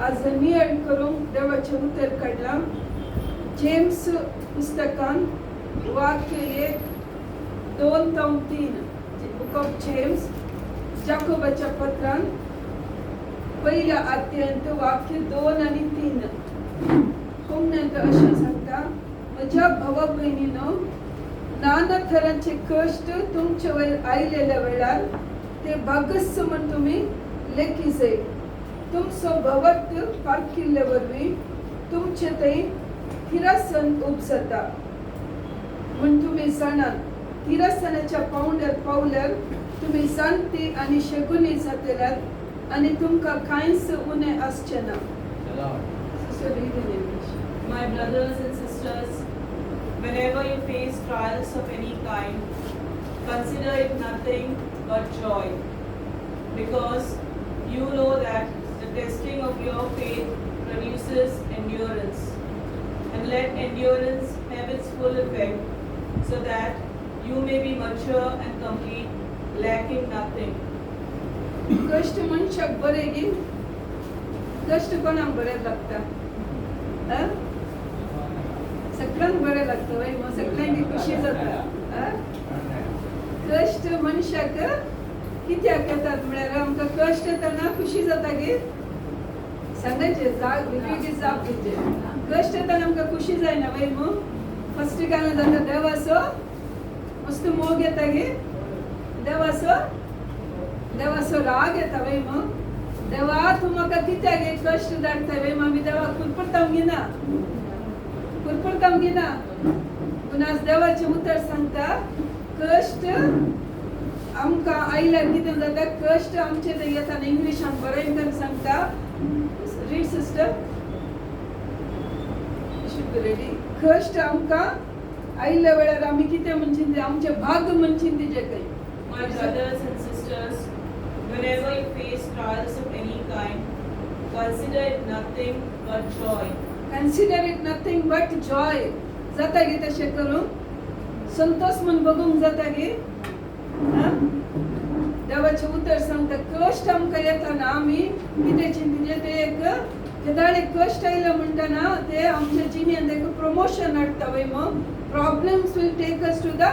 आज नियड करून देवाचे उतर काढला. जेम्स पुस्तकान वाक्य 1:2-3 बुक ऑफ जेम्स जाकोबाच्या पत्रान पहिल्या अध्यायांत वाक्य 2 आणि 3 कोणनंतर अशें सांगता, म्हज्या भावा भयणीनो, नाना तरांचे कश्ट तुमचे वयर आयलेल्या वेळार ते भागस म्हण तुम्ही लेखी जाय. तुमचो भवत पारकिल्ले वरवीं तुमचे थंय तिरासन उपसता म्हण तुम्ही जाणात. तिरासनाच्या पावंड्यार पावल्यार तुम्ही जाणटी आनी शेगुनी जातल्यात आनी तुमकां कांयच उणें आसचें ना. My brothers and sisters, whenever you face trials of any kind, consider it nothing but joy, because you know that the testing of your faith produces endurance. And let endurance have its full effect, so that you may be mature and complete, lacking nothing. कष्ट मनशाक बरे गे. कष्ट कोणाक बरे लागता? सगळ्यांक बरे लागतं वय, मग सगळ्यांकी खुशी जाता. कष्ट मनशाक कित्याक येतात म्हळ्यार आमकां कष्ट येतना खुशी जाता गे. सांगायचे वेगवेगळी जाप दिवचे. कष्ट येतना आमकां खुशी जायना वय. मग फर्स्ट काय जाता देवाचो मस्त मोग येता गे. देवाचो राग येता वय. मग देवा तू म्हाका कित्याक हे कष्ट धाडता वय. आमी देवाक कुरपडतांव घेना. पूण आज देवाचे उतर सांगता, कष्ट आमकां आयल्यार कितें जाता. कष्ट आमचे थंय येता. इंग्लिशान बरयन करून सांगता. Read sister. Should be ready. कष्ट आमकां आयल्या वेळार आमी कितें म्हणचीन ते आमचे भाग म्हणचीन तेजे काही. My brothers and sisters, whenever you face trials of any kind, consider it nothing but joy. Consider it nothing but joy. जाता गे तशें करूंक. संतोष म्हण बघूंक जाता गे. देवाचे उतर सांगता, कष्ट आमकां येताना आमी कितें चिंतिचे ते एक केदाळे कष्ट आयले म्हणटाना ते आमच्या जिणेंत एक प्रमोशन हाडटा वय. मग problems will take us to the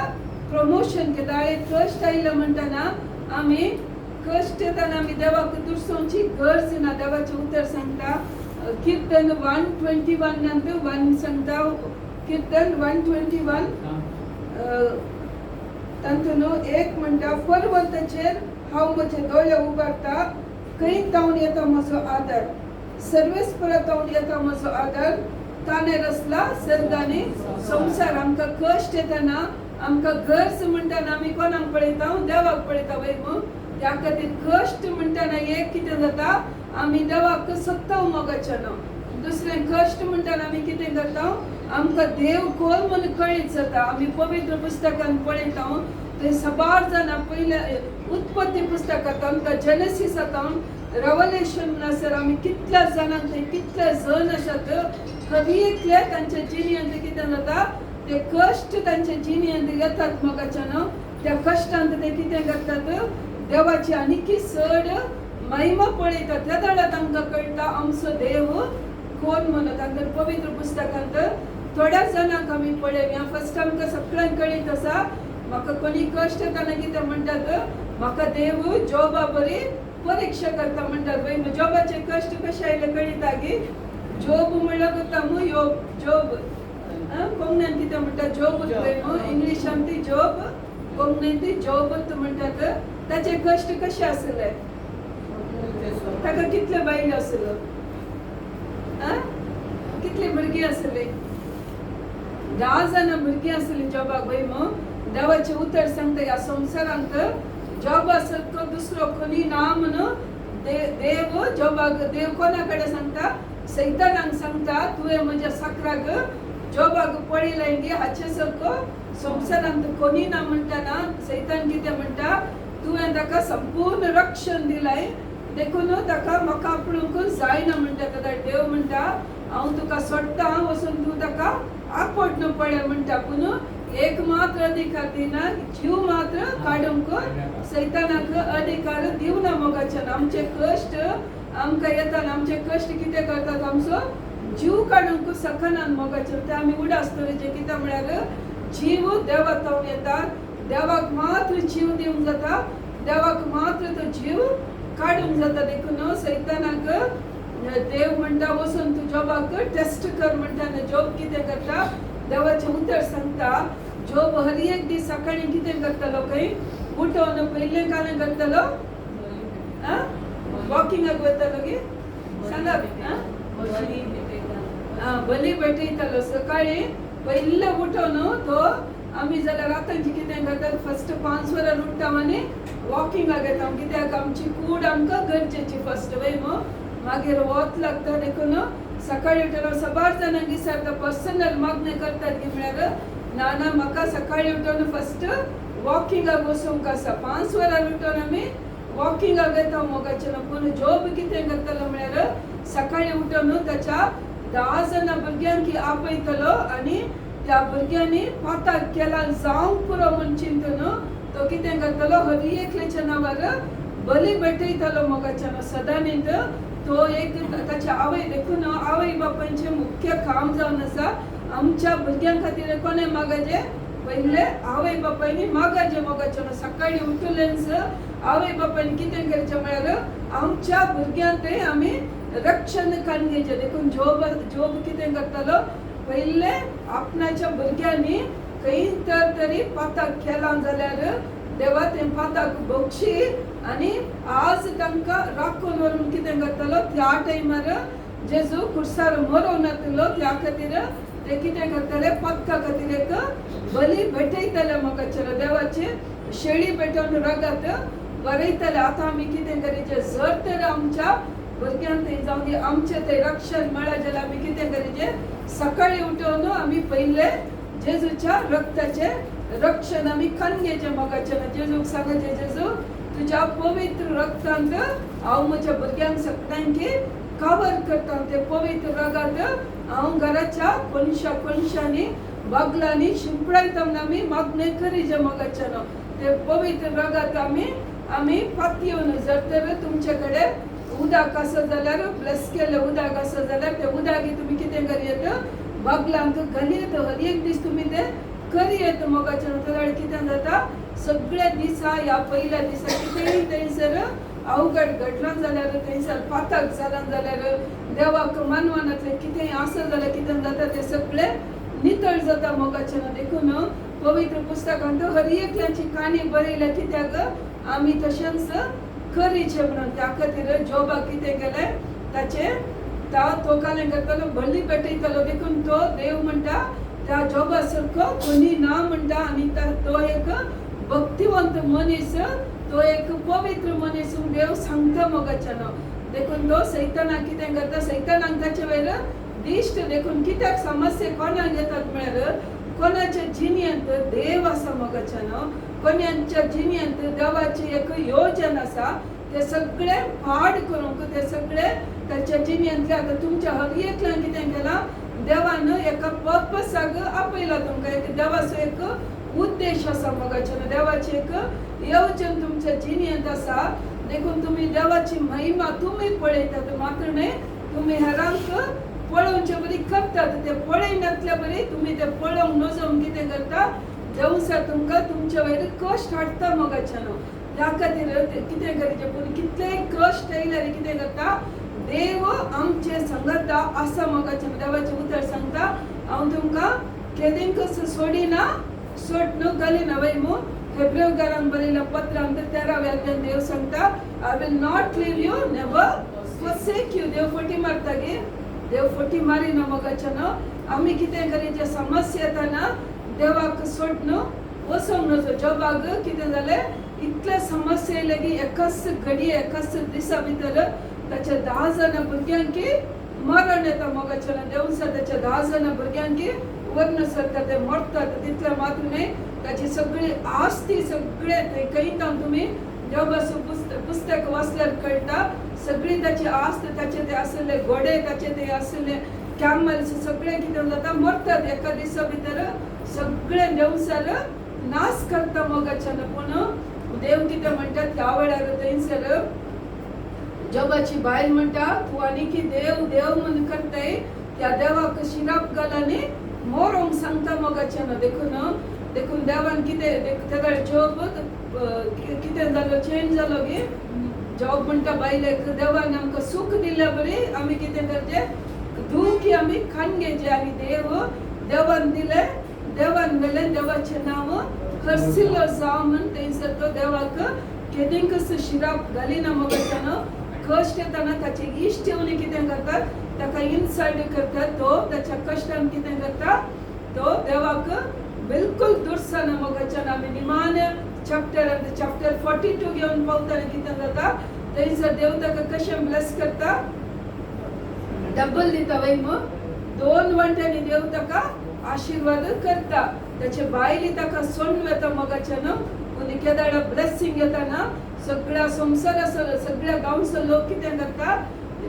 promotion. केदाळे कष्ट आयले म्हणटाना आमी कष्ट येताना आमी देवाक दुसोवची गरज ना. देवाचे उतर सांगता कीर्तन 121 नंतर 1 सांगता. कीर्तन 121 तातूंत एक म्हणटा, पर्वताचेर हांव म्हजे दोळे उबारता, खंय जावन येता म्हजो आदार. सर्वेस्परांत येता म्हजो आदार. ताणे रचला सर्ग आनी संवसार. आमकां कश्ट येताना आमकां गरज म्हणटाना आमी कोणाक पळयता? देवाक पळयता वय. मग त्या खातीर कश्ट म्हणटाना एक कितें जाता, आमी देवाक सत्ताव मोगाचे ना. दुसरें कश्ट म्हणटाना आमी कितें करता, आमकां देव कोण म्हूण कळीत जाता. आमी पवित्र पुस्तकान पळयता ते साबार जाणां पयल्या उत्पत्ती पुस्तकांत आमकां जेनेसिसांत रेवलेशन म्हणसर आमी कितल्या जाणांक थंय कितले जण आसात कवियेंतले तांच्या जिणेंत कितें जाता, ते कश्ट तांच्या जिणेंत येतात मोगाचे न्हू. त्या कश्टांत ते कितें करतात, देवाची आनीक चड महिमा पळयतात. त्या वेळार तांकां कळटा आमचो देव कोण म्हणून. तांकां पवित्र पुस्तकांत थोड्या जाणांक आमी पळयल्या. फर्स्ट आमकां सगळ्यांक कळीत आसा, म्हाका कोणी कश्ट येताना कितें म्हणटात, म्हाका देव जॉबा बरी परीक्षा करता म्हणटात वय. जॉबाचे कश्ट कशे आयले कळटा गे. जॉब म्हणल्यार करता मू जॉब कोंकण्यान कितें म्हणटा जॉबूच वय. इंग्लिशान ती जॉब, कोंकणीन ती जॉबूच म्हणटात. ताचे कश्ट कशे आसले, ताका कितले बायल आसलो, कितली भुरगीं आसली, 10 जाणां भुरगीं आसली जॉबाक वय. मग देवाचे उतर सांगता, ह्या संवसारांत जॉब आसत दुसरो कोणी ना म्हणून देव जॉबाक, देव कोणा कडेन सांगता, सैतानाक सांगता, तुवें म्हज्या साकराक जॉबाक पळयलें गे. हाचे सारको संवसारांत कोणी ना म्हणटाना सैतान कितें म्हणटा, तुवें ताका संपूर्ण रक्षण दिलाय, देखून ताका म्हाका आपणूक जायना म्हणटा. ताका देव म्हणटा, हांव तुका सोडटा वचून तूं ताका आपटन पळय म्हणटा. पूण एक मात्र अधिकार दिना, जीव मात्र काडूंक सैतानाक अधिकार दिवना मोगाच्यान. आमचे कश्ट आमकां येता आनी आमचे कश्ट कितें करतात आमचो जीव काडूंक सकनान मोगाचें ते आमी उडासतलें कित्याक म्हळ्यार जीव देवा तावन येता देवाक मात्र जीव दिवंक जाता देवाक मात्र तो जीव काडूंक जाता देखून सैतानाक देव म्हणटा वचून तूं जॉबाक टेस्ट कर म्हणटा आनी जॉब कितें करता देवाचें उतर सांगता जॉब हर एक दीस सकाळीं कितें करतालो खंय उठोन पयलें कालें करतालो वॉकिंगाक वतालो गे सांगात बली भेटयतालो सकाळीं पयलें उठोन तो आमी जाल्यार रातांची कितें करतात फर्स्ट 5 वरां उठता आनी वॉकिंगाक येता कित्याक आमची कूड आमकां गरजेची फर्स्ट वय मागीर वोत लागता देखून सकाळीं उठोन सबार जाणांक विचारता पर्सनल मागणी करतात की म्हळ्यार ना म्हाका सकाळीं उठोन फर्स्ट वॉकिंगाक वचूंक आसा 5 वरां उठोन आमी वॉकिंगाक येता मोगाचें पूण जॉब कितें करतालो म्हळ्यार सकाळीं उठोन ताच्या 10 जाणां भुरग्यांक आपयतलो आनी त्या भुरग्यांनी पाताक केला जावंक पुरो म्हूण चिंतून तो कितें करतालो हर एकल्याच्या नांवार बली भेटयतालो मोगाचें सदांनीत तो एक ताच्या आवय देखून आवय बापायचें मुख्य काम जावन आसा आमच्या भुरग्यां खातीर कोणें मागचें पयले आवय बापायनी मागचें मोगाचें सकाळीं उठलेंच आवय बापायनी कितें करचें म्हळ्यार आमच्या भुरग्यांक आमी रक्षण काडचें देखून जॉब कितें करतालो पयले आपणाच्या भुरग्यांनी खंय तरी पाताक केला जाल्यार देवा तें पाताक बक्षी आनी आज तांकां राखून व्हरून कितें करतालो त्या टायमार जेजू कुर्सार मरोन येतलो त्या खातीर ते कितें करताले पातका खातीर एक बली भेटयताले मोगाचेर देवाची शेळी पेटोवन रगत बरयताले आतां आमी कितें करीचें जर तर आमच्या भुरग्यांक थंय जावं दी आमचें थंय रक्षण मेळ्ळा जाल्यार आमी कितें करीचें सकाळीं उठोन आमी पयले जेजूच्या रक्ताचें रक्षण आमी काडचें मोगाचें जेजूक सांगचें जेजू तुज्या पवित्र रक्तांत हांव म्हज्या भुरग्यांक सगळ्यांक कवर करता ते पवित्र रगत हांव घराच्या कोणशांनी बागलांनी शिंपडायता म्हूण आमी मागणी करीचें मोगाचें ते पवित्र रगत आमी पातयेवन जर तर तुमचे कडेन उदक आसा जाल्यार प्लस केलें उदक आसा जाल्यार तें उदक तुमी कितें करयेत बागलांक घालयेत हर एक दीस तुमी तें करयेत मोगाचें जाल्यार कितें जाता सगळ्या दिसा ह्या पयल्या दिसा कितेंय थंयसर अवघड घडलां जाल्यार थंयसर पातक जालां जाल्यार देवाक मानवनांतलें कितेंय आसा जाल्यार कितें जाता तें सगळें नितळ जाता मोगाचें देखून पवित्र पुस्तकांत हर एकल्याची काणी बरयल्या कित्याक आमी तशेंच करीचें म्हणून त्या खातीर जॉबाक कितें केलें ताचें तो कालें करतालो बली पेटयतालो देखून तो देव म्हणटा त्या जॉबा सारको कोणी ना म्हणटा आनी तो एक भक्तिवंत मनीस तो एक पवित्र मनीस देव सांगता मोगाचें देखून तो सैतानाक कितें करता सैतानाक ताचे वयर दिश्ट देखून कित्याक समस्या कोणाक येतात म्हळ्यार कोणाच्या जिणेंत देव आसा मोगाचें कोणाच्या जिणेंत देवाची एक योजन आसा ते सगळे पाड करूंक ते सगळे ताच्या जिणेंतले आतां तुमच्या हर एकल्यान कितें केलां देवान एका पर्पसाक आपयला तुमकां एक देवाचो एक उद्देश आसा मोगाचें देवाची एक येवजण तुमच्या जिणेंत आसा देखून तुमी देवाची महिमा तुमी पळयतात मात्र न्हय तुमी हेरांक पळोवचे बरी करतात ते पळयनातले बरी तुमी ते पळोवंक नजोवन कितें करता देवसा तुमकां तुमचे वयर कश्ट हाडटा मोगाचें त्या खातीर कितें करीचें पूण कितलेय कश्ट येयल्यार कितें करता देव आमचे संगता आसा मोगाचें देवाचें उतर सांगता हांव तुमकां केदींक सोडिना सोडून घालिना वय मू हेब्रेकारांक बरयल्या पत्रांत 13व्या अध्यायान देव सांगता I will not leave you never forsake you देव फटी मारता गे देव फटी मारिना मोगाचें आमी कितें करीचें समस्या येताना देवाक सोडून वचोंक नजो जॉबाक कितें जालें इतले समस्या येयले की एकाच घडये एकाच दिसा भितर ताच्या 10 जाणां भुरग्यांक मरण येता मोगाचें देवसा ताच्या 10 जाणां भुरग्यांक वर्ण सरता ते मरतात तितले मात्र न्हय ताची सगळी आस्ती सगळे कळटा तुमी जॉबाचो पुस्तक वाचल्यार कळटा सगळी ताची आस्त ताचे ते आसले घोडे ताचे ते आसले कॅमल्स सगळे कितें जाता मरतात एका दिसा भितर सगळे देवसार नाश करता मोगाचें पूण देव कितें म्हणटा त्या वेळार थंयसर जॉबाची बायल म्हणटा तू आनी की देव देव म्हण करताय त्या देवाक शिराप घालानी मोरोंक सांगता मोगाच्यान देखून देवान कितें तेका जॉब कितें जालो चेंज जालो गे जॉब म्हणटा बायलेक देवान आमकां सूख दिल्या बरी आमी कितें करचे दुखी आमी खान घेवचे आनी देवान दिले देवान वेलें देवाचें नांव हरसिल्लो जावं म्हण थंयसर तो देवाक केदींकच शिराप घालिना मोगाच्यान कश्ट येताना ताचे इश्ट येवन कितें करतात ताका इनसाइड करतात तो ताच्या कश्टान कितें करता तो देवाक बिलकुल दुरसाना मोगाच्यान आमी निमाणे चॅप्टर 42 घेवन पावताना कितें जाता थंयसर देव ताका कशें ब्लेस करता डबल दिता वय मग 2 वांट्यांनी देव ताका आशीर्वाद करता त्याचे बायली ताका सोडून येता मोगाच्यान आनी केदारा ब्लेसिंग येताना सगळ्या संवसारा सगळ्या गांवचो लोक कितें करता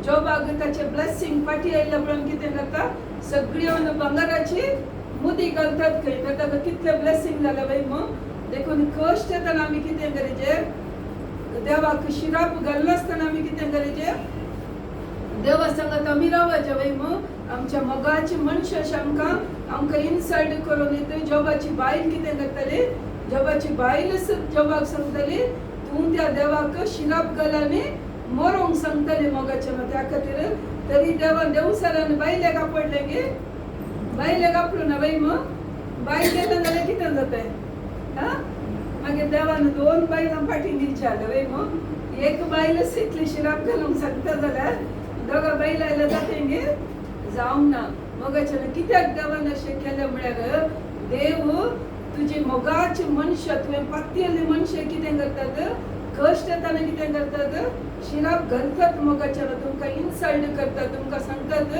जॉबाक ताचे ब्लेसिंग पाटी आयल्या म्हणून कितें करता सगळ्यो भांगाराची मुदी घालतात खंय तर ताका कितले ब्लेसिंग जालें वय मग देखून कश्ट येताना आमी कितें करचें देवाक शिराप घालनासतना आमी कितें करचें देवा सांगत आमी रावचे वय मग आमच्या मोगाची मनशां आमकां इनसाइड करून येता जॉबाची बायल कितें करतली जॉबाची बायलच जॉबाक सांगतली तूं त्या देवाक शिराप घालानी मोरोंक सांगतली मोगाच्यान त्या खातीर तरी देवान देवसारान बायलेक आपडले गे बायलेक आपलो ना वय मग बायल गेले जाल्यार कितें जाताय मागीर देवान 2 बायलां फाटीं दिवचे जालें वय मग एक बायलच इतली शिराप घालूंक सांगता जाल्यार दोगा बायलां आयल्या जातेंगे जावंक ना मोगाच्यान कित्याक देवान अशें केलें म्हळ्यार देव तुजी मोगाची मनशां तुवें पातयेली मनशां कितें करतात कश्ट येताना कितें करतात शिराप घालतात मोगाच्यान तुमकां इनसाल्ट करतात तुमकां सांगतात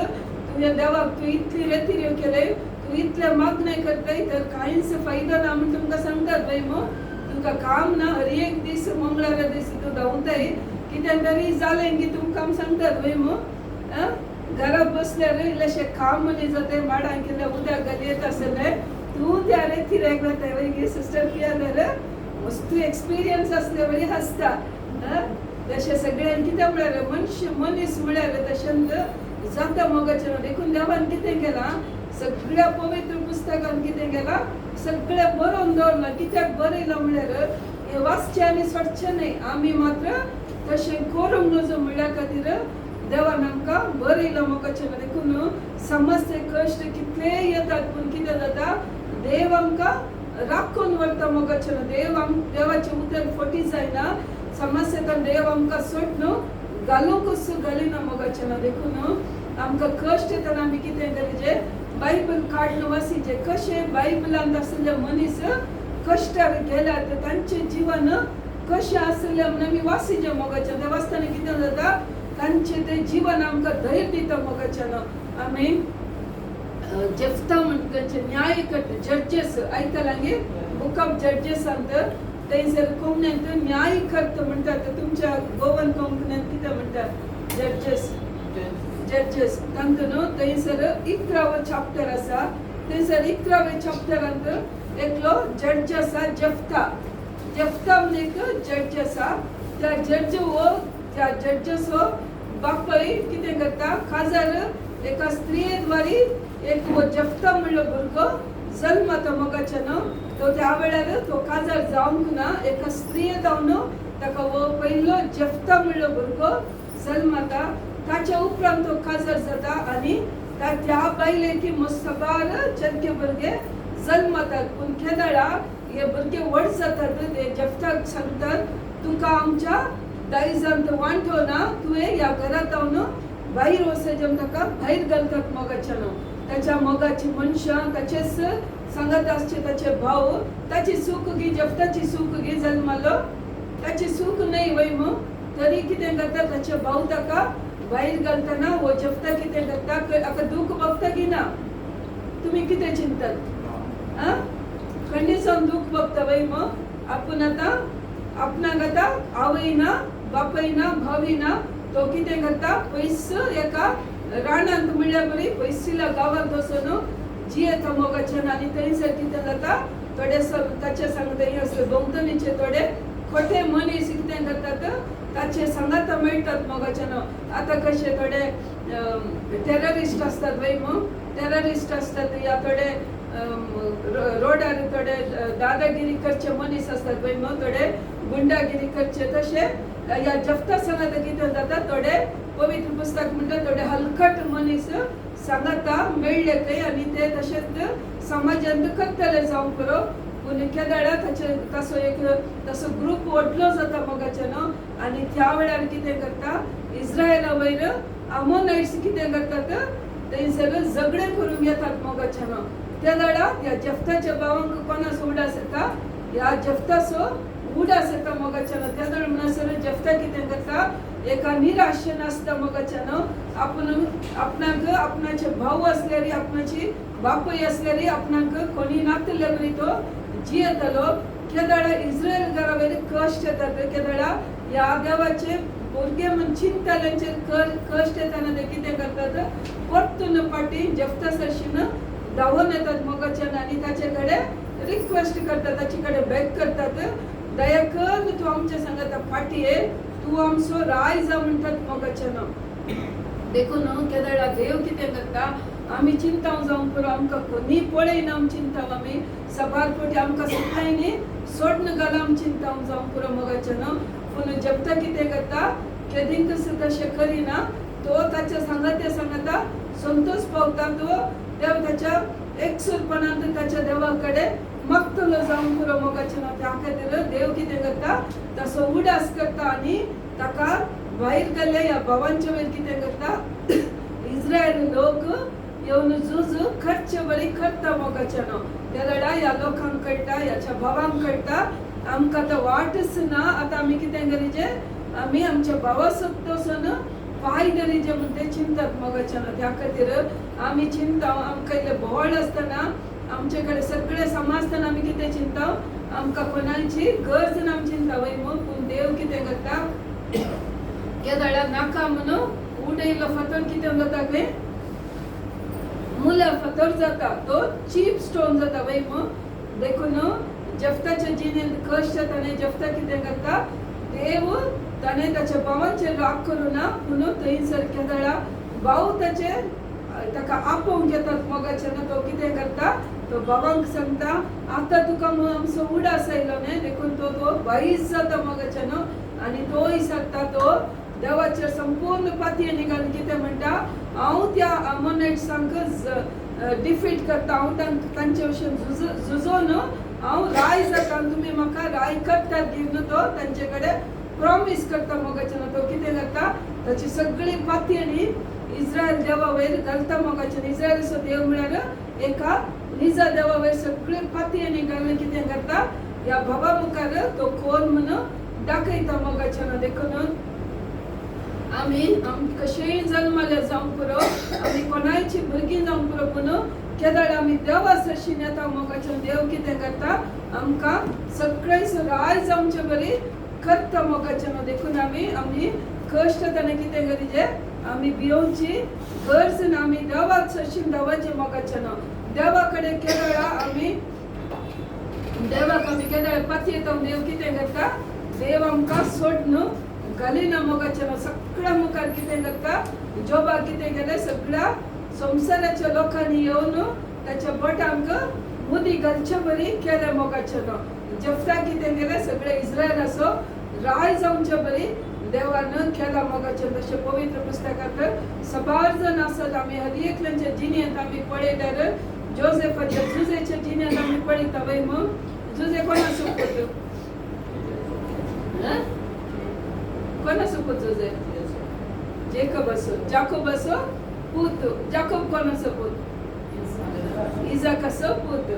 तुवें देवाक तूं इतली रेतिऱ्यो केले तूं इतले मागणे करताय तर कांयच फायदा ना म्हण तुमकां सांगतात वय मग तुमकां काम ना हर एक दीस मंगळारा दीस तूं धांवताय कितें तरी जालें की तुमकां सांगतात वय मग घरा बसल्यार इल्लेशें काम मनी जाताय माडांक केलें उदक घालयत आसलें तूं त्या रेतिऱ्याक वताय वय गे सिस्टर पियार वस्तू एक्सपिरियन्स असले वरी हसता तशें सगळ्यांक कितें म्हळ्यार मनीस म्हळ्यार तशेंच जाता मोगाच्यान देखून देवान कितें केलां सगळ्या पवित्र पुस्तकान कितें केलां सगळें बरोवन दवरलां कित्याक बरयलां म्हळ्यार हें वाचचें आनी सोडचें न्हय आमी मात्र तशें करूंक नजो म्हळ्या खातीर देवान आमकां बरयलां मोगाच्यान देखून समज ते कश्ट कितले येतात पूण कितें जाता देव आमकां राखून व्हरता मोगाच्यान देवाचें उदक फटी जायना समस्या देव आमकां सोडून घालूंकच घालिना मोगाच्यान देखून आमकां कश्ट येताना आमी कितें करचें बायबल काडून वाचीचें कशें बायबलांत आसले मनीस कश्टार गेल्यात तांचें जिवन कशें आसलें म्हणून आमी वाचीचें मोगाच्यान तें वाचताना कितें जाता तांचें तें जिवन आमकां धैर्य दिता मोगाच्यान आमी जेफ्ता म्हणटा तांचे न्याय करता जड्जेस आयकलां गे बूक ऑफ जड्जेसांत थंयसर कोंकणींत न्याय करता म्हणटात तुमच्या गोवन कोंकणींत कितें म्हणटात जड्जेस तांतून थंयसर 11वे चॅप्टर आसा थंयसर 11वे चॅप्टरांत एकलो जड्ज आसा जेफ्ता म्हणून एक जड्ज आसा त्या जड्जस बापाय कितें करता काजार एका स्त्रिये द्वारी एक जेफ्ता म्हणलो भुरगो जल्माता मोगाच्यान तो त्या वेळार तो काजार जावंक ना एका स्त्रिये जावन ताका वो पयलो जेफ्ता म्हणलो भुरगो जल्माता ताच्या उपरांत तो काजार जाता आनी त्या बायलेक मुस्तबार चरके भुरगे जल्मातात पूण केदाळा हे भुरगे व्हड जातात ते जेफ्ताक सांगतात तुका आमच्या दायजांत वांटो ना तुवें ह्या घरांत जावन भायर वचचें ताका भायर घालतात मोगाच्यान ताच्या मोगाची मनशां ताचेच सांगत आसचे ताचे भाव ताची सूख घे जेफ्ताची सूख घे जल्मालो ताची सूख न्हय वय मग तरी कितें करता ताचे भाव ताका भायर घालतना हो जेफ्ता कितें करता हाका दूख बघता की ना तुमी कितें चिंतात खंयसान दूख बघता वय मग आपूण आतां आपणाक आतां आवय ना बापाय ना भावी ना तो कितें करता पयस एका रानांत म्हळ्यार बरी पयसिल्या गांवांत वचून जियेता मोगाच्यान आनी थंयसर कितें जाता थोडे ताचे सांगता हे असले भोंवतणीचे थोडे खोटे मनीस कितें करतात ताचे सांगाता मेळटात मोगाच्यान. आता कशे थोडे टेररिस्ट असतात वय मग टेररिस्ट असतात या थोडे रोडार थोडे दादागिरी करचे मनीस असतात वय मग थोडे गुंडागिरी करचे तशे या जफ्ता सांगाता कितें जाता थोडे पवित्र पुस्तक म्हणटा थोडे हलकट मनीस सांगाता मेळ्ळे थंय आनी ते तशेंच समाजांत करतले जावं पुरो. पूण केदाळा तसो एक तसो ग्रूप ओडलो जाता मोगाच्यान आनी त्या वेळार कितें करता इस्रायला वयर आमोनाइट्स कितें करतात थंयसर झगडे करून येतात मोगाच्यान. त्या वेळा ह्या जफ्ताच्या भावांक कोणासो उडास येता ह्या जफ्ताचो उडास येता मोगाच्यान. त्या वेळार म्हणसर जफ्ता कितें करता एका निराशेन आसता मोगाच्यान. आपणाक आपणाचे भाव असल्यारी आपणाची बापूय असल्यारी आपणाक कोणी नातले बरी तो जियेतलो. केदाळा इस्रायल घरावेले कश्ट येतात. केदाळा ह्या देवाचे भुरगे म्हण चिंतल्यांचेर कश्ट येताना ते कितें करतात परतून पाटी जफ्ता सरशीन धांवून येतात मोगाच्यान आनी ताचे कडेन रिक्वेस्ट करतात ताचे कडेन बॅग करतात दया कर तूं आमचे सांगाता फाटी ये तूं आमचो राय जा म्हणटात मोगाच्यान. देखून केदाळा देव कितें करता आमी चिंताव जावं पुरो आमकां कोणी पळयना आमी चिंताव आमी सबार फावटी आमकां सकाळीं सोडन घाल आमी चिंताव जावं पुरो मोगाच्यान. पूण जप्ता कितें करता केदींक तशें करिना तो ताच्या सांगाता संतोष पावता. तो देव ताच्या एकसुरपणांत ताच्या देवा कडेन मागतलो जावं पुरो मोगाच्यान. त्या खातीर देव कितें करता तसो उडास करता आनी ताका भायर गेल्ल्या ह्या भावांच्या वयर कितें करता इस्रायल लोक येवन झूज खर्च बरी करता मोगाच्यान. त्या लढा ह्या लोकांक कळटा ह्याच्या भावांक कळटा आमकां आतां वाटच ना. आतां आमी कितें करीचे आमी आमच्या भावा सोदतोसून पाय धरीचे म्हण ते चिंतात मोगाच्यान. त्या खातीर आमी चिंताव आमकां इल्लें बोवाळ आसतना आमचे कडेन सगळे समाजताना आमी कितें चिंताव आमकां कोणाची गरज ना आमी चिंता वय मग. पूण देव कितें करता केदाळा नाका म्हणून उडयलो फातर कितें जाता खंय मुला फातर जाता तो चीप स्टोन जाता वय मग. देखून जफ्ताच्या जिणेंत कश्ट जाता आनी जफ्ता कितें करता देव ताणें ताच्या भावांचेर राग करूना पूण थंयसर केदाळा भाव ताका आपोवंक येतात मोगाच्यान. तो कितें करता तो भावांक सांगता आतां तुका आमचो उडास आयलो न्ही. देखून तो भाईच जाता मोगाच्यान आनी तोय सांगता तो देवाचेर संपूर्ण पातयेनी घालून कितें म्हणटा हांव त्या आमोनाइट्सांक डिफीट करता. हांव तांचे भशेन झुजोन हांव राय जाता तुमी म्हाका राय करतात दिवन तो तांचे कडेन प्रॉमिस करता मोगाच्यान. तो कितें करता ताची सगळी पातयेनी इस्रायल देवा वयर घालता मोगाच्यान. इस्रायलाचो देव म्हळ्यार एका निजा देवा वयर सगळे पातयेनी घालून कितें करता ह्या भावा मुखार तो कोण म्हणून दाखयता मोगाच्यान. देखून आमी कशेय जल्माले जावं पुरो आमी कोणायची भुरगीं जावं पुरो पूण केदाळ आमी देवा सरशीन येता मोगाच्यान. देव कितें करता आमकां सगळेच राय जावचे बरी करता मोगाच्यान. देखून आमी कश्ट ताणें कितें करीचे आमी भियोवची गरज ना. आमी देवा सरशीन देवाचे मोगाच्यान. देवा कडेन केदाळा आमी देवाक आमी केदाळ पातयेता. देव कितें करता देव आमकां सोडन घालिना मोगाच्यान. सगळ्या मुखार कितें करता जोबा कितें केलें सगळ्या संवसाराच्या लोकांनी येवन ताच्या बोटांक मुदी घालचे बरी केलें मोगाच्यान. जफ्ता कितें केलें सगळे इस्रायलाचो राय जावचे बरी देवान केला मोगाच्यान. तशें पवित्र पुस्तकांत सबार जण आसत आमी हर एकल्याच्या जिणेंत आमी पळयल्यार जोसेफाच्या जुजेच्या जिणेंत आमी पळयता वय मग. जुजे कोणाचो पूत कोणाचो पूत जुजे जाकोबाचो पूत. जाकोब कोणाचो पूत इजाकाचो पूत.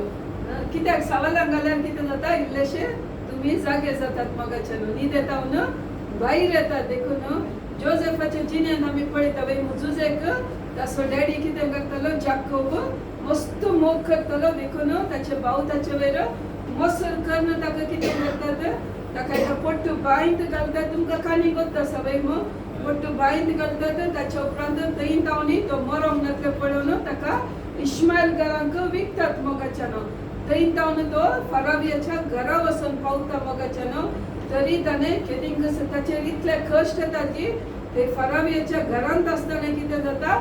कित्याक सावालांक घाल्यार कितें जाता इल्लेशे तुमी जागे जातात मोगाच्यान न्हीद येता भायर येतात. देखून जोसेफाच्या जिणेंत आमी पळयता वय जुजेक ताचो डॅडी कितें करतलो जाकोब मस्त मोग करतलो. देखून ताचे भाव ताचे वयर मसर करून ताका कितें करतात ताका एका पोट्टू बांयत घालतात. तुमकां काणी गोत्ता आसा वय मग पोट्टू बांयत घालतात. ताच्या उपरांत थंय तावनी तो मरोंक नातले पळोवन ताका इश्मायल घरांक विकतात मोगाच्यान. थंय तावन तो फारावियाच्या घरा वचून पावता मोगाच्यान. तरी ताणे केदींक ताचेर इतले कश्ट येता की ते फरावियाच्या घरांत आसतना कितें जाता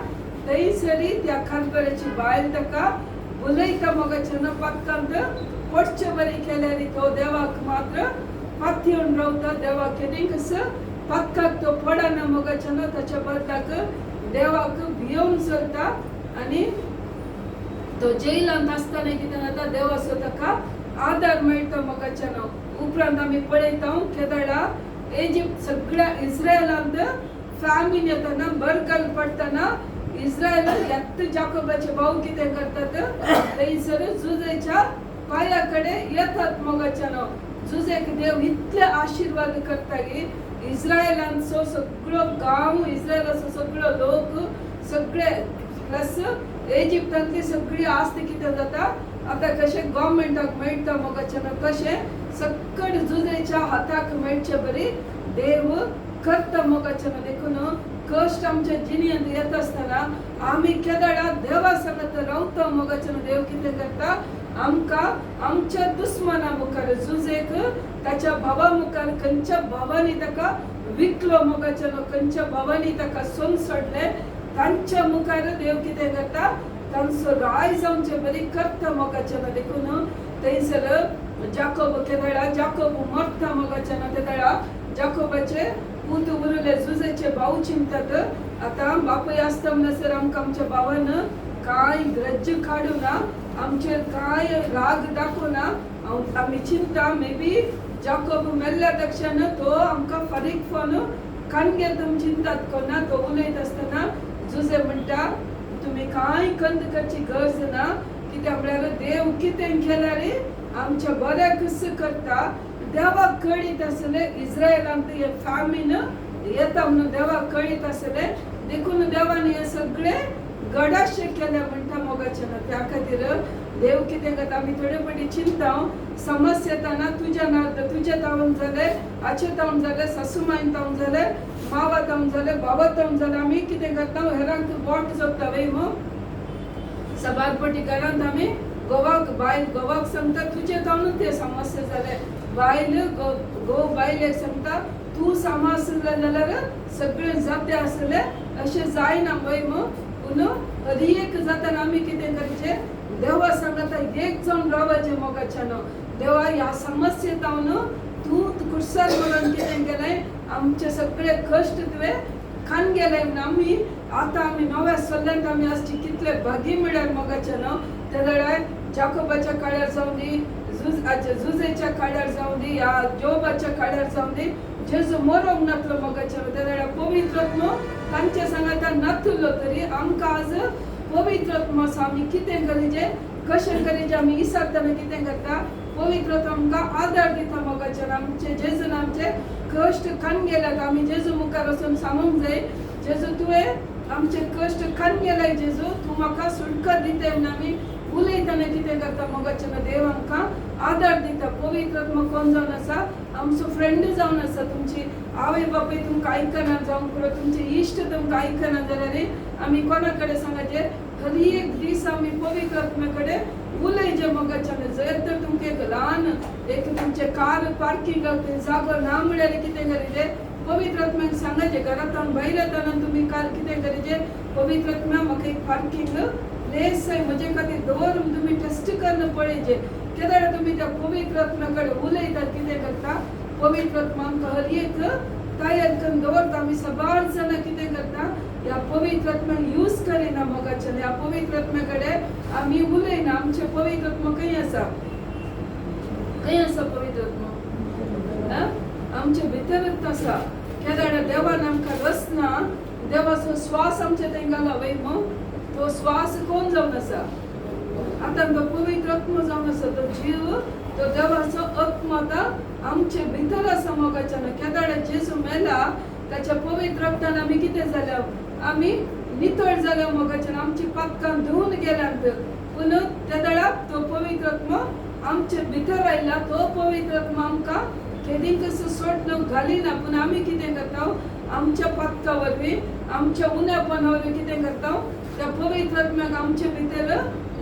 थंयसरी त्या खारबऱ्याची बायल ताका उलयता मोगाच्यान पत्कांत पडचे बरी केल्यार तो देवाक मात्र पात येवन रावता देवाक केदींक पत्काक तो पडना मोगाच्यान ताच्या बदलाक देवाक भियोवन चलता आनी तो जेलांत आसतना कितें जाता देवाचो ताका आदार मेळटा मोगाच्यान उपरांत आमी पळयता केदळा इजिप्त सगळ्या इस्रायलांत फॅमिन येतना बरगल पडटना इस्रायल येत जाकोबाचे भाऊ कितें करतात थंयसर जुजेच्या पाया कडेन येतात मोगाच्यान जुजेक देव इतले आशीर्वाद करता की इस्रायलांचो सगळो गांव इस्रायलाचो सगळो लोक सगळे प्लस इजिप्तांतली सगळी आस्त कितें जाता आतां कशें गव्हर्मेंटाक मेळटा मोगाच्यान तशें सकट जुजेच्या हाताक मेळचे बरी देव करता मोगाच्यान देखून कश्ट आमच्या जिणेंत येता आसतना आमी केदळा देवा सांगत रावता मोगाच्यान देव कितें करता आमकां आमच्या दुस्मना मुखार जुजेक ताच्या भावा मुखार खंयच्या भावांनी ताका विकलो मोगाच्यान खंयच्या भावांनी ताका सोन सोडले तांच्या मुखार देव कितें करता तांचो राय जावचे बरी करता मोगाच्यान देखून थंयसर जाकोब केदळा जाकोब मरता मोगाच्यान केदळा जाकोबाचे पूत उरले जुजेचे भाऊ चिंतात आतां बापूय आसता म्हणसर आमकां आमच्या भावान कांय ग्रज काडू ना आमचेर कांय राग दाखोवना आमी चिंता मे बी जाकोब मेल्ल्या तक्षण तो आमकां फारीक फोन काणगे तुम चिंतात कोना तो उलयत आसतना जुजे म्हणटा तुमी कांय खंत करची गरज ना कित्याक म्हळ्यार देव कितें केल्यार आमच्या बऱ्याक करता देवाक कळीत आसले इस्रायलांत हे फॅमिन येता म्हणून देवाक कळीत आसले देखून देवान हे सगळे गडाशे केले म्हणटा मोगाच्यान त्या खातीर देव कितें करता आमी थोडे फावटी चिंता समस्या येताना तुजे तावन जाले आचे तावन जाले सासूमाईन तावन जाले मावा तावन जाले बाबा तावन जाले आमी कितें करता हेरांक बोट जोडटा वय सबारपटी घरांत आमी गोवाक सांगता तुजे तावन ते समस्या जाले बायल बायलेक सांगता तू समजले जाल्यार सगळे जाते आसले अशें जायना वय पूण हरी एक जाताना आमी कितें करचें देवा सांगता एक जावन रावचें मोगाच्यान देवा ह्या समस्येंत तूं कुर्सार म्हणून कितें केलें आमचे सगळे कश्ट तुवें खान गेले आमी आतां आमी नव्या सल्ल्यांत आमी आसची कितले भागी म्हळ्यार मोगाच्यान त्या वेळार जाकोबाच्या काळार जावं दी जुजेच्या काळार जावं दी या जोबाच्या काळार जावं दी जेजू मरोंक नातलो मोगाच्यान त्या वेळार पवित्र आत्मा तांचे सांगता नातलो तरी आमकां आज पवित्र आत्मा आसा आमी कितें करीचे कशें करीचे आमी विसरतना कितें करता पवित्र आत्मा आमकां आदार दिता मोगाच्यान आमचे जेजून आमचे कश्ट खान गेल्यात आमी जेजू मुखार वचून सांगूंक जाय जेजू तुवें आमचे कश्ट खान गेलाय जेजू तूं म्हाका सुटका दिते म्हूण आमी उलयतना कितें करता मोगाच्यान देव आमकां आदार दिता पवित्र आत्मा कोण जावन आसा आमचो फ्रेंड जावन आसा तुमची आवय बापूय तुमकां आयकना जावं पुरो तुमचे इश्ट तुमकां आयकना जाल्यार आमी कोणा कडेन सांगचे हर एक दीस आमी पवित्र आत्मे कडेन उलयचे मोगाच्यान जर तर तुमकां एक ल्हान एक तुमचे कार पार्किंगाक जागो ना म्हळ्यार कितें करीचे पवित्र आत्म्याक सांगचे घरांतल्यान भायर येताना तुमी कार कितें करीचे पवित्र आत्म्या म्हाका एक पार्किंग प्लेस जाय म्हजे खातीर दवर तुमी टेस्ट करून पळयचे केदार तुमी त्या पवित्र आत्म्या कडेन उलयतात कितें करता पवित्र आत्मा आमकां हर एक तयार करून दवरता आमी सबार जाणां कितें करता ह्या पवित्र आत्म्याक यूज करिना मोगाच्यान ह्या पवित्र आत्म्या कडेन आमी उलयना आमचे पवित्र आत्मा खंय आसा पवित्र आत्मा आमचे भितरच आसा केदार देवान आमकां रचना देवाचो श्वास आमचे थंय घाला वय तो श्वास कोण जावन आसा आतां तो पवित्र आत्मा जावन आसा तो जीव तो देवाचो आत्मा आमचे भितर आसा मोगाच्यान केदार जेजू मेला ताच्या पवित्र रक्तान आमी कितें जाल्या आमी नितळ जाल्या मोगाच्यान आमची पातकां धुवन गेल्यांत पूण त्या तो पवित्र आत्मा आमचे भितर आयला तो पवित्र आत्मा आमकां केदींक सोडून घालिना पूण आमी कितें करता आमच्या पातका वरवीं आमच्या उण्यापणा वरवीं कितें करता त्या पवित्र आत्म्याक आमचे भितर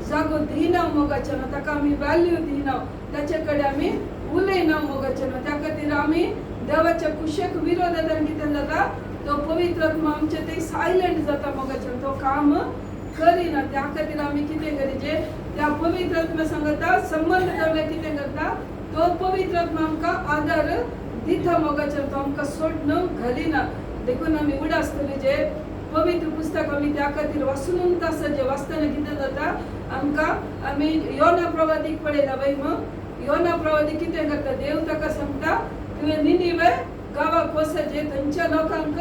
जागो दिना मोगाच्यान ताका आमी वॅल्यू दिना ताचे कडेन आमी उलयना मोगाचें त्या खातीर आमी देवाच्या कुशेक विरोधांत कितें जाता तो पवित्र आत्मा आमचे ते सायलेंट जाता मोगाचें तो काम करिना त्या खातीर आमी कितें करीचे त्या पवित्र आत्म्या सांगता संबंध दवरले कितें करता तो पवित्र आत्मा आमकां आदार दिता मोगाचें तो आमकां सोडून घालिना देखून आमी उडासतले जे पवित्र पुस्तक आमी त्या खातीर वाचून आसा जे वाचतना कितें जाता आमकां आमी योना प्रवादीक पळयला वय मग योना प्रवादी कितें करता देव ताका सांगता तुवें निनिवे गांवाक वचचे थंयच्या लोकांक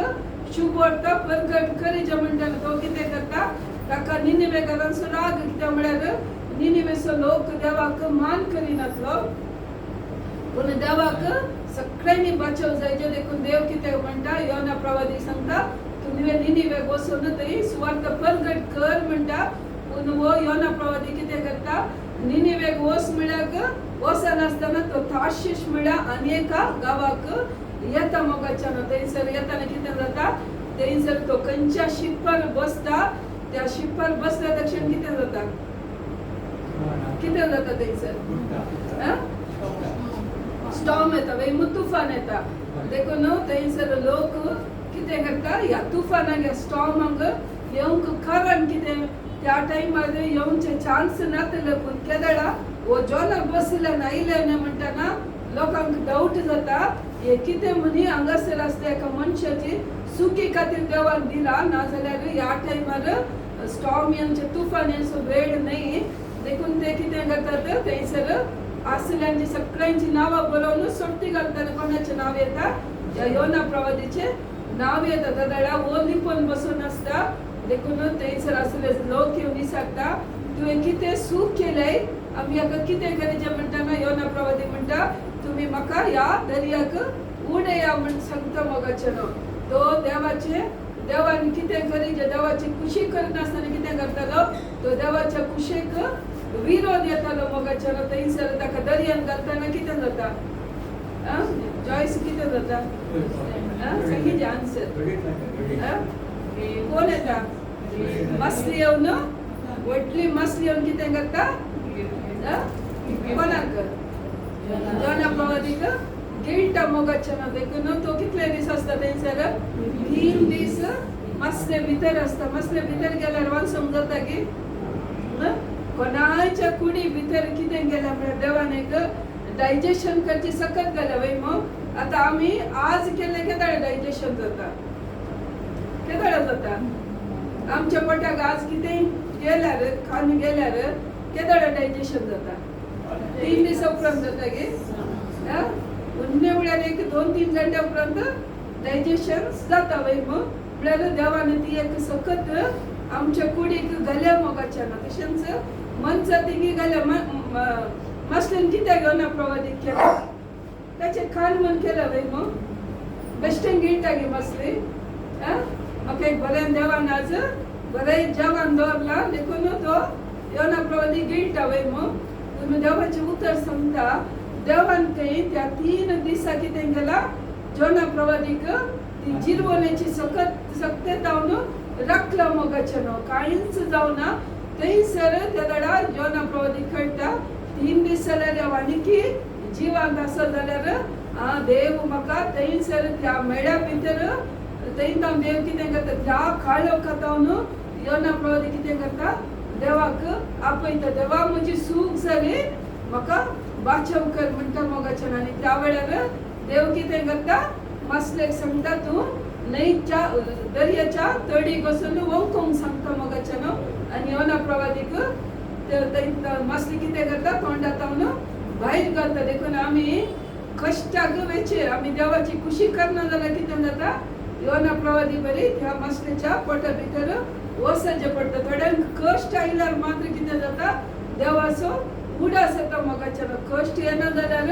शुभ वार्ता प्रगट करीचे म्हणटाना तो कितें करता ताका निनिवेकारांचो राग कित्याक म्हळ्यार निनिवेचो लोक देवाक मान करिनातलो पूण देवाक सगळ्यांनी बचाव जायचे देखून देव कितें म्हणटा योना प्रवादी सांगता तुवें निनिवेक वचून थंय सुवार्थ प्रगट कर म्हणटा पूण वो योना प्रवादी कितें करता निनिवेक वच म्हळ्यार वचनासतना तो तार्शीश म्हळ्यार आनी एका गांवाक येता मोगाच्यान थंयसर येताना कितें जाता थंयसर तो खंयच्या शिपार बसता त्या शिपार बसल्या तक्षण कितें जाता थंयसर स्टॉर्म येता वय तुफान येता देखून थंयसर लोक कितें करता ह्या तुफानाक ह्या स्टॉर्माक येवंक कारण कितें त्या टायमार येवचे चान्स नासले पूण केदळा वो जोनाक बसले आयले म्हणटाना लोकांक डाऊट जाता हे कितें म्हणी हांगासर आसले एका मनशाची सुखी खातीर देवान दिला नाजाल्यार ह्या टायमार स्टॉर्म यांचे तुफान यांचो वेळ न्हय देखून ते कितें करतात थंयसर आसल्यांची सगळ्यांची नांवां बरोवन सोडटी घालतना कोणाचें नांव येता त्या योना प्रवादीचें नांव येता दादा वो लिपोवन बसून आसता देखून थंयसर आसले लोक येवन विचारता तुवें कितें सूख केलें आमी हाका कितें करीचें म्हणटाना योना प्रवादी म्हणटा तुमी म्हाका ह्या दर्याक उडया म्हण सांगता मोगाचें तो देवान कितें करीचें देवाची खुशी करनासतना कितें करतालो तो देवाच्या कुशेक विरोध येतालो मोगाचें थंयसर ताका दर्यान घालतना कितें जाता जॉयस कितें जाता सांगितलें आन्सर कोण येता मसली येवन व्हडली मसली येवन कितें करता कोणाक योना प्रवादीक गिळटा मोगाचें देखून तो कितले दीस आसता थंयसर 3 दीस मसले भितर आसता मसले भितर गेल्यार वाचूंक जाता की कोणाच्या कुडी भितर कितें गेल्या म्हळ्यार देवान एक डायजेशन करची सकत घाल्या वय मग आता आमी आज केले केदाळे डायजेशन जाता केदाळे जाता आमच्या पोटाक आज कितें गेल्यार खावन गेल्यार केदाळे डायजेशन जाता 3 दीस उपरांत जाता गे उन्ने म्हळ्यार एक 2-3 घंटे उपरांत डायजेशन जाता वय मग म्हळ्यार देवान ती एक सकत आमच्या कुडीक घाल्या मोगाच्यान तशेंच मनसा तिगी घाल्या मसल्यान कित्याक योना प्रवादीक केला ताचें खाण म्हण केला वय मग बेश्टेन गिळटा गे मसली म्हाका एक बरें देवान आज बरें जेवण दवरला देखून तो योना प्रवादी गिळटा वय मग पूण देवाचें उतर सांगता देवान खंय त्या 3 दिसा कितें केला योना प्रवादीक ती जिरवण्याची सक्ती जावन राखला मोगाचें कांयच जावना थंयसर त्या दडा योना प्रवादी कळटा 3 दीस जाल्यार देवानी की जिवांत आसत जाल्यार देव म्हाका थंयसर त्या मेळ्या भितर थंय देव कितें करता त्या काळो खातावन योना प्रवादी कितें करता देवाक आपयता देवा म्हजी सूख जाली म्हाका बाचाव कर म्हणटा मोगाच्यान आनी त्या वेळार देव कितें करता मसलेक सांगता तूं न्हंयच्या दर्याच्या तडीक वचून वोंकूंक सांगता मोगाच्यान आनी योना प्रवादीक मसली कितें करता तोंडातावन भायर घालता देखून आमी कश्टाक वेचे आमी देवाची खुशी करना जाल्यार कितें जाता योना प्रवादी बरी ह्या मसलेच्या पोटा भितर वचचें पडटा थोड्यांक कश्ट आयल्यार मात्र कितें जाता देवाचो उडास येता मोगाच्यान कश्ट येना जाल्यार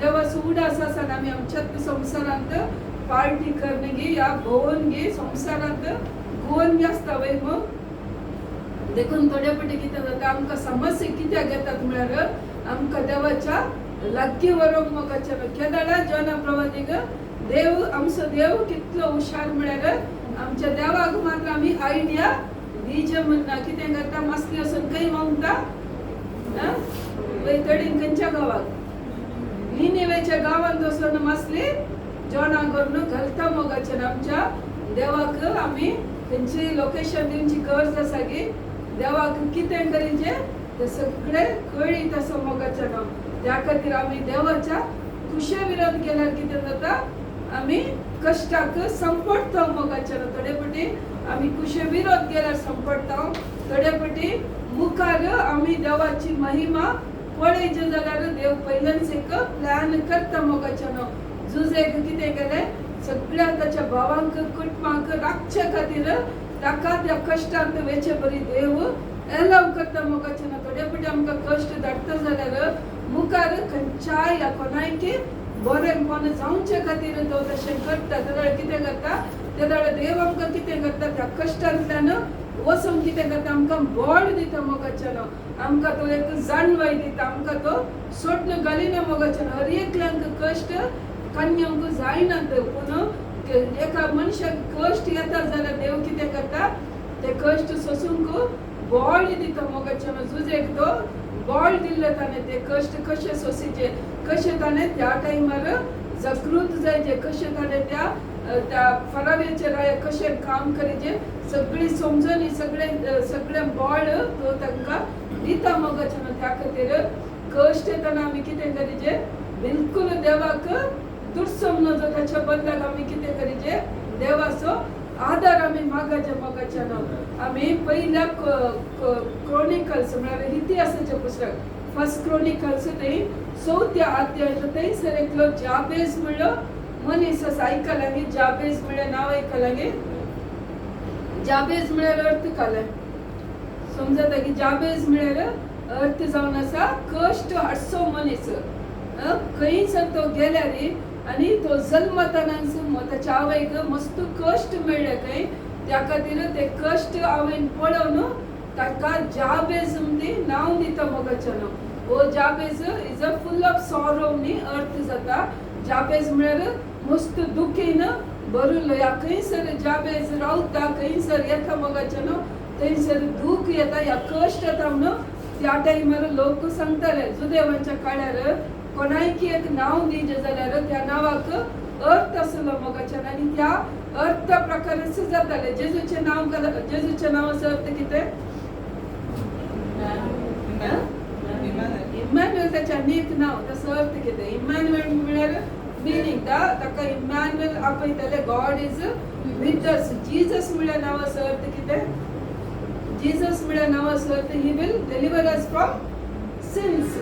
देवाचो उडास आसा आमी आमच्याच संवसारांत पार्टी करनगी या भोवन गे संवसारांत गोवन गे आसता वय मग देखून थोडे फावटी कितें जाता आमकां समस्या कित्याक येतात म्हळ्यार आमकां देवाच्या लागीं व्हरोंक मोगाचें केदाळा योना प्रवादीक देव आमचो देव कितलो हुशार म्हळ्यार आमच्या देवाक मात्र आमी आयडिया दिवचे म्हणना कितें करता मसली वचून खंय वोंकता वय तडीन खंयच्या गांवाक निनिवेच्या गावांत वचून मसली जेवणा करून घालता मोगाचें आमच्या देवाक आमी खंयची लोकेशन दिवची गरज आसा की देवाक कितें करीचे ते सगळे कळी तसो मोगाचें त्या खातीर आमी देवाच्या खुशे विरोध केल्यार कितें जाता आमी कश्टाक संपडता मोगाचें थोडे फावटी आमी खुशे विरोध केल्यार संपडता थोडे फावटी मुखार आमी देवाची महिमा पळयचे जाल्यार देव पयल्याच एक प्लॅन करता मोगाचें जुजेक कितें केलें सगळ्या ताच्या भावांक कुटुंबांक राखचे खातीर ताका त्या कश्टांत वेचे बरी देव एलाव करता मोगाचें थोडे फावटी आमकां कश्ट धाडटा जाल्यार मुखार खंयच्याय ह्या कोणायकी बरेंपण जावचे खातीर तो तशें करता जाल्यार कितें करता त्या जाल्यार देव आमकां कितें करता त्या कश्टांतल्यान वचून कितें करता आमकां बळ दिता मोगाचें आमकां तो एक जाणवाय दिता आमकां तो सोडून घालिना मोगाचें हर एकल्यांक कश्ट कन्यांक जायनात पूण एका मनशाक कश्ट येता जाल्यार देव कितें करता ते कश्ट सोसूंक बळ दिता मोगाचें जुजेक तो बळ दिल्लें ताणें ते कश्ट कशे सोसीचे कशे ताणें त्या टायमार जागृत जायचे कशे ताणें त्या फरावेचेर कशें काम करीचे सगळी समजून सगळें बळ तो तांकां दिता मोगाचें त्या खातीर कश्ट येताना आमी कितें करीचे बिलकुल देवाक दुर्सम नजो ताच्या बदलाक आमी कितें करीचे देवाचो आदार आमी मागाचे मोगाचें आमी पयल्या क्रॉनिकल्स म्हळ्यार इतिहासाचें पुस्तक फर्स्ट क्रॉनिकल्स थंय 4थ्या अध्यायाचो थंयसर एकलो जाबेज म्हणलो मनीस आसा आयकलां न्ही जाबेज म्हळ्यार नांव आयकलां न्ही जाबेज म्हळ्यार अर्थ कालें समजता की जाबेज म्हळ्यार अर्थ जावन आसा कश्ट हाडसो मनीस खंयसर तो गेल्यार आनी तो जल्मताना ताच्या आवयक मस्त कश्ट मेळ्ळे खंय त्या खातीर ते कश्ट आवयन पळोवन ताका जाबेज म्हणून नांव दिता मोगाचें हो Jabez is a full of sorrow न्ही अर्थ जाता जाबेज म्हळ्यार मस्त दुखीन भरिल्लो ह्या खंयसर जाबेज रावता खंयसर येता मोगाचें थंयसर दूख येता ह्या कश्ट येता म्हणून त्या टायमार लोक सांगताले जुदेवांच्या काळार कोणायकी एक नांव दिजे जाल्यार त्या नांवाक अर्थ आसलो मोगाचें आनी त्या अर्थ प्रकारच जाताले जेजूचें नांवाचो अर्थ कितें इमॅन्युएल ताचें आनी एक नांव ताचो अर्थ कितें इमॅन्युएल म्हळ्यार मिनींग ताका इमॅन्युएल आपयताले God is with us Jesus म्हळ्यार नांवाचो अर्थ कितें जीजस म्हळ्यार नांवाचो अर्थ he will deliver us from sins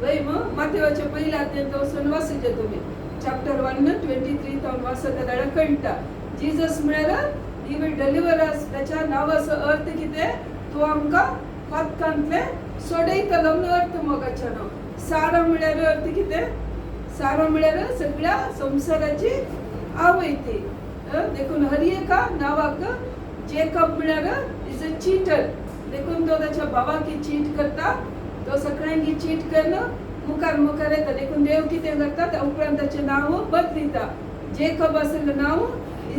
वय मग माथेवाच्या पहिल्या अध्यायात वचून वाचचे तुम्ही चॅप्टर 1:23 तावन वाचता जाल्यार कळटा जीजस म्हळ्यार ही विल डिलिव्हर अस त्याच्या नांवाचो अर्थ कितें तो आमकां पातकांतले सोडयतलो म्हणून अर्थ मोगाचें सारा म्हळ्यार अर्थ कितें सारा म्हळ्यार सगळ्या संवसाराची आवय ती देखून हर एका नांवाक जेकब म्हळ्यार इज अ चीटर देखून तो ताच्या भावाक चीट करता तो सगळ्यांकी चीट करून मुखार येता देखून देव कितें करता त्या उपरांत ताचें नांव बदलिता जेकब आसलें नांव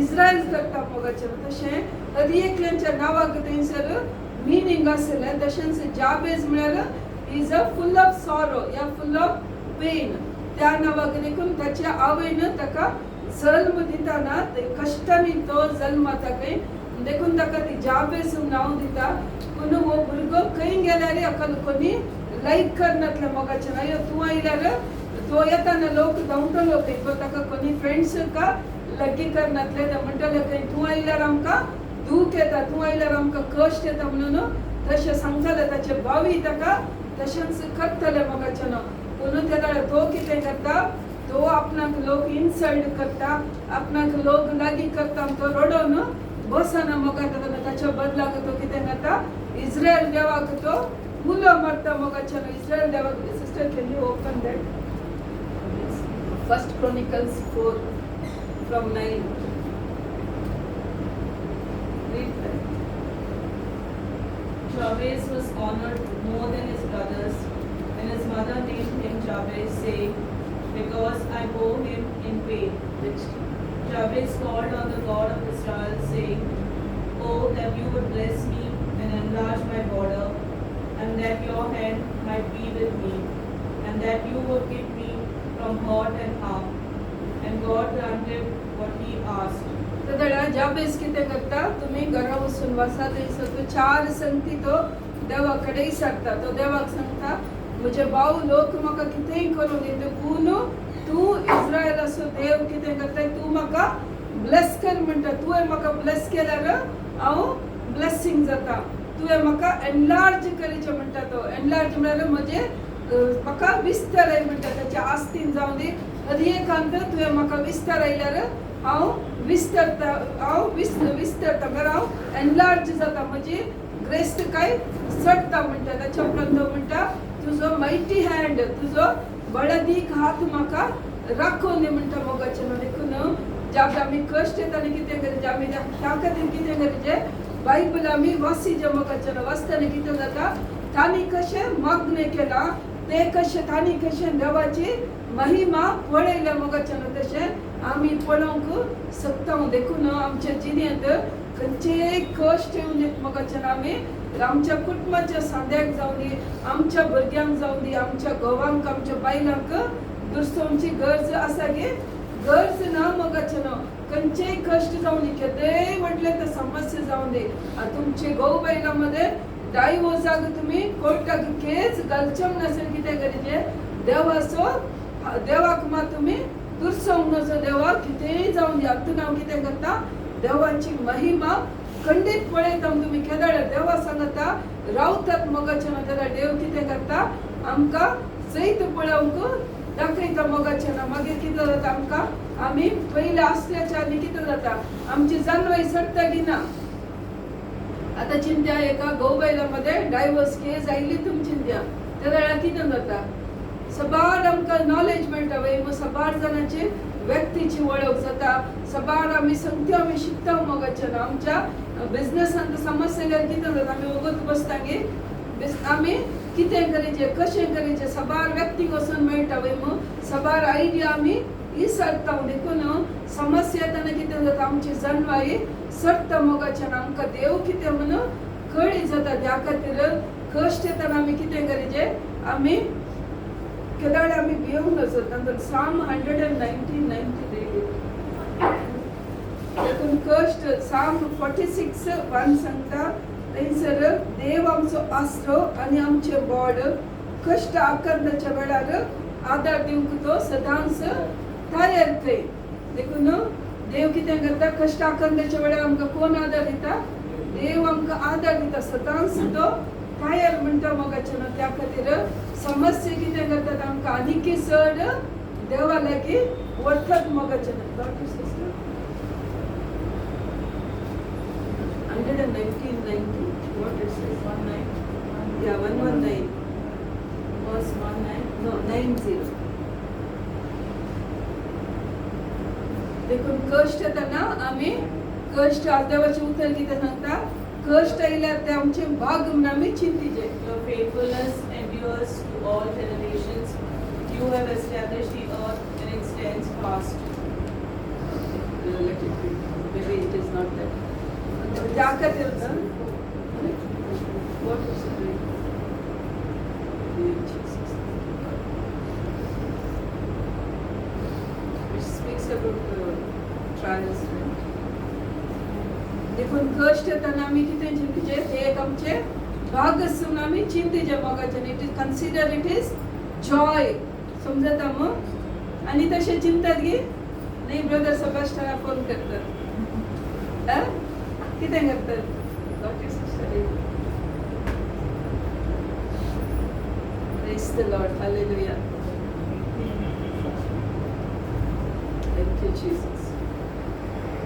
इस्रायल करता मोगाचें तशें हर एकल्याच्या नांवाक थंयसर मिनींग आसलें तशेंच जाबेज म्हळ्यार is a full of sorrow या फुल ऑफ पेन त्या नांवाक देखून ताच्या आवयन ताका जल्म दिताना ते कश्टांनी तो जल्माता खंय देखून ताका ती जाबेज नांव दिता पूण हो भुरगो खंय गेल्यार हाका कोणी लायक करनातले मोगाचें अयो तूं आयल्यार तो येताना लोक धांवतलो खंय तो ताका कोणी फ्रेंड्स का लग्गी करनातले ते म्हणटले खंय तूं आयल्यार आमकां दूख येता तूं आयल्यार आमकां कश्ट येता म्हणून तशें सांगताले ताचे भावी ताका तशेंच करतले मोगाचें पूण त्या तो कितें करता तो आपणाक लोक इन्सल्ट करता आपणाक लोक लागीं करता तो रडोवन बसना मोगाचें ताच्या बदलाक तो कितें करता इस्रायल देवाक तो मुलो मारता मोगाचें इस्रायल देवाक sister can you open that first chronicles 4:9 Jabez was honored more than his brothers, and his mother named him Jabez, saying, because I bore him in pain. Jabez called on the God of Israel, saying, Oh, that you would bless me and enlarge my border, and that your hand might be with me, and that you would keep me from from hurt and harm, and God granted what he asked. तेदळा जाबेस कितें करता तुमी घरा वचून वसा थंयसर तो 4 संगती तो देवा कडेन सरता तो देवाक सांगता म्हजे भाव लोक म्हाका कितेंय करूं दी पूण तूं इस्रायलाचो देव कितें करता तूं म्हाका ब्लेस कर म्हणटा तुवें म्हाका ब्लेस केल्यार हांव ब्लेसिंग जाता तुवें म्हाका एनलार्ज करीचें म्हणटा तो एनलार्ज म्हळ्यार म्हजें म्हाका विस्ताराय म्हणटा ताच्या आस्तीन जावं दी हरएकांत तुवें म्हाका विस्तारायल्यार हांव विस्तारता विस्तारता म्हळ्यार हांव एनलार्ज जाता म्हजी ग्रेस्त काय चडटा म्हणटा ताच्या उपरांत तो म्हणटा तुजो मायटी हँड तुजो बळदीक हात म्हाका राखून दी म्हणटा मोगाचें देखून ज्या आमी कश्ट येता आनी कितें करीचें आमी त्या खातीर कितें करीचें बायबल आमी वासीचें मोगाचें वाचतना कितें जाता तांणी कशें मागणें केलां ते कशें तांणी कशें देवाची महिमा पळयल्या मोगाचें तशें आमी पळोवंक शकता देखून आमच्या जिणेंत खंयचेय कश्ट येवन दीत मोगाचें आमी आमच्या कुटुंबाच्या सांद्याक जावं दी आमच्या भुरग्यांक जावं दी आमच्या घोवांक आमच्या बायलांक दुसरोंची गरज आसा गे गरज ना मोगाचें खंयचेय कश्ट जावं दी केदेय म्हटलें तें समस्या जावं दी तुमचे घोव बायलां मध्ये डायवोर्साक तुमी कोर्टाक केस घालचें नासलें कितें करीचें देवाक मात तुमी दुसरोंक नजो देवा कितेंय जावं दी हातून हांव कितें करता देवाची महिमा खंडीत पळयता तुमी केदार देवा सांगता रावतात मोगाचें जाल्यार देव कितें करता आमकां जैत पळोवंक दाखयता मोगाचें मागीर कितें जाता आमकां आमी पयले आसल्याच्या आनी कितें जाता आमची जानवाय सडटा गिना आतां चिंत्या एका घोव बायला मध्ये डायवोर्स केस आयली तुमी चिंत्या त्या वेळार कितें जाता सबार आमकां नॉलेज मेळटा वय सबार जाणांची व्यक्तीची वळख जाता सबार आमी संगत्यो आमी शिकता मोगाचें आमच्या बिझनसांत समस्या जाल्यार कितें जाता आमी वगत बसता गे आमी कितें करीचें कशें करीचें सबार व्यक्तीक वचून मेळटा वय सबार आयडिया आमी इसरता देखून समस्या येताना कितें जाता आमची जानवाई सडटा मोगाचें आमकां देव कितें म्हणून कळ्ळी जाता त्या खातीर कश्ट येताना आमी कितें करीचें आमी केदार आमी भिवंक नजर साम 119:93 देखून कश्ट साम 46:1 सांगता थंयसर देव आमचो आसरो आनी आमचे बोड कश्ट आकर्णाच्या वेळार आदार दिवंक तो सदांच तयार थंय देखून देव कितें करता कश्ट आकर्णाच्या वेळार आमकां कोण आदार दिता देव आमकां आदार दिता सदांच तो तयार म्हणटा मोगाचें त्या खातीर समस्या कितें करतात आमकां आनीक चड देवा लागीं व्हरतात मोगाचें 119:90 what it says 19. yeah 119 Verse 19. no 90 देखून कश्ट येताना आमी कश्ट देवाचें उतर कितें सांगता कश्ट आयल्यार ते आमचे भाग म्हणून आमी चिंतीचे Your faithfulness endures to all generations. You have established the earth and it stands fast. maybe it is not that त्या खातीर what is it it speaks about trials देखून कश्ट येताना आमी कितें चिंतीचे ते एक आमचे भाग आसून आमी चिंतीचे मोगाचें it is consider it is Joy समजता मग आनी तशें चिंतात गी न्ही ब्रदर सेबॅस्टियना फोन करतात कितें करतात Praise the Lord. Hallelujah. Thank you, Jesus.